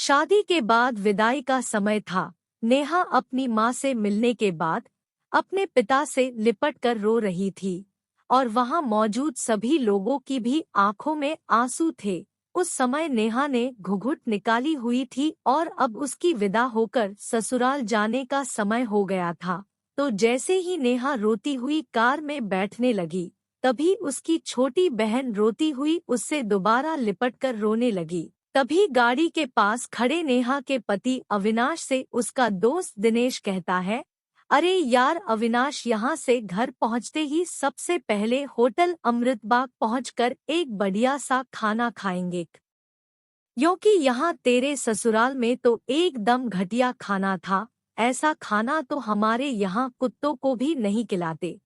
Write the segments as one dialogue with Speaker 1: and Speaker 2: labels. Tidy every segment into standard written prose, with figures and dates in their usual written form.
Speaker 1: शादी के बाद विदाई का समय था। नेहा अपनी माँ से मिलने के बाद अपने पिता से लिपट कर रो रही थी और वहां मौजूद सभी लोगों की भी आंखों में आंसू थे। उस समय नेहा ने घुघुट निकाली हुई थी और अब उसकी विदा होकर ससुराल जाने का समय हो गया था। तो जैसे ही नेहा रोती हुई कार में बैठने लगी, तभी उसकी छोटी बहन रोती हुई उससे दोबारा लिपटकर रोने लगी। तभी गाड़ी के पास खड़े नेहा के पति अविनाश से उसका दोस्त दिनेश कहता है, अरे यार अविनाश, यहाँ से घर पहुँचते ही सबसे पहले होटल अमृतबाग पहुँचकर एक बढ़िया सा खाना खाएंगे, क्योंकि यहाँ तेरे ससुराल में तो एकदम घटिया खाना था। ऐसा खाना तो हमारे यहाँ कुत्तों को भी नहीं खिलाते।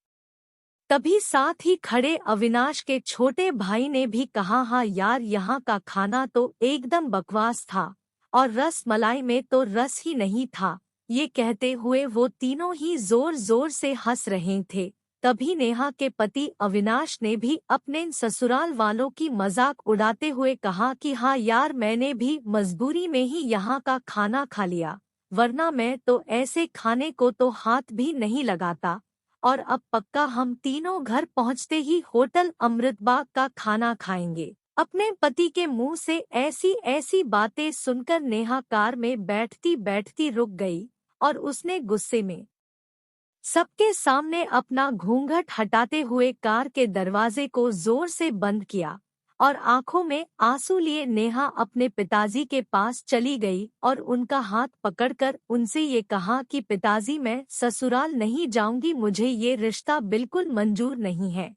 Speaker 1: तभी साथ ही खड़े अविनाश के छोटे भाई ने भी कहा, हाँ यार, यहाँ का खाना तो एकदम बकवास था और रस मलाई में तो रस ही नहीं था। ये कहते हुए वो तीनों ही जोर जोर से हंस रहे थे। तभी नेहा के पति अविनाश ने भी अपने ससुराल वालों की मजाक उड़ाते हुए कहा कि हाँ यार, मैंने भी मजबूरी में ही यहाँ का खाना खा लिया, वरना मैं तो ऐसे खाने को तो हाथ भी नहीं लगाता। और अब पक्का हम तीनों घर पहुंचते ही होटल अमृतबाग का खाना खाएंगे। अपने पति के मुंह से ऐसी ऐसी बातें सुनकर नेहा कार में बैठती बैठती रुक गई और उसने गुस्से में सबके सामने अपना घूंघट हटाते हुए कार के दरवाजे को जोर से बंद किया और आंखों में आंसू लिए नेहा अपने पिताजी के पास चली गई और उनका हाथ पकड़कर उनसे ये कहा कि पिताजी, मैं ससुराल नहीं जाऊंगी, मुझे ये रिश्ता बिल्कुल मंजूर नहीं है।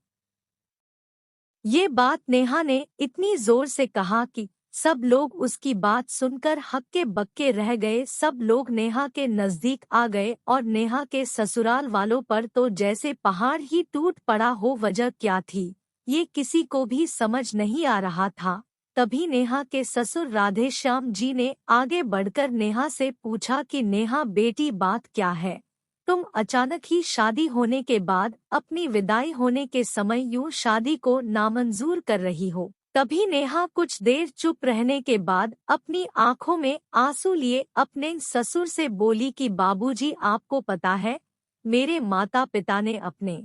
Speaker 1: ये बात नेहा ने इतनी जोर से कहा कि सब लोग उसकी बात सुनकर हक्के बक्के रह गए। सब लोग नेहा के नजदीक आ गए और नेहा के ससुराल वालों पर तो जैसे पहाड़ ही टूट पड़ा हो। वजह क्या थी, ये किसी को भी समझ नहीं आ रहा था। तभी नेहा के ससुर राधेश्याम जी ने आगे बढ़कर नेहा से पूछा कि नेहा बेटी, बात क्या है? तुम अचानक ही शादी होने के बाद अपनी विदाई होने के समय यूं शादी को नामंजूर कर रही हो। तभी नेहा कुछ देर चुप रहने के बाद अपनी आंखों में आंसू लिए अपने ससुर से बोली कि बाबूजी, आपको पता है, मेरे माता पिता ने अपने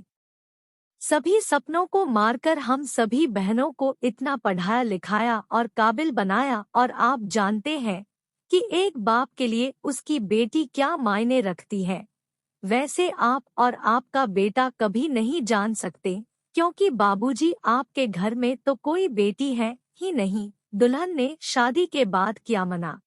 Speaker 1: सभी सपनों को मारकर हम सभी बहनों को इतना पढ़ाया लिखाया और काबिल बनाया, और आप जानते हैं कि एक बाप के लिए उसकी बेटी क्या मायने रखती है। वैसे आप और आपका बेटा कभी नहीं जान सकते, क्योंकि बाबूजी, आपके घर में तो कोई बेटी है ही नहीं। दुल्हन ने शादी के बाद क्या मना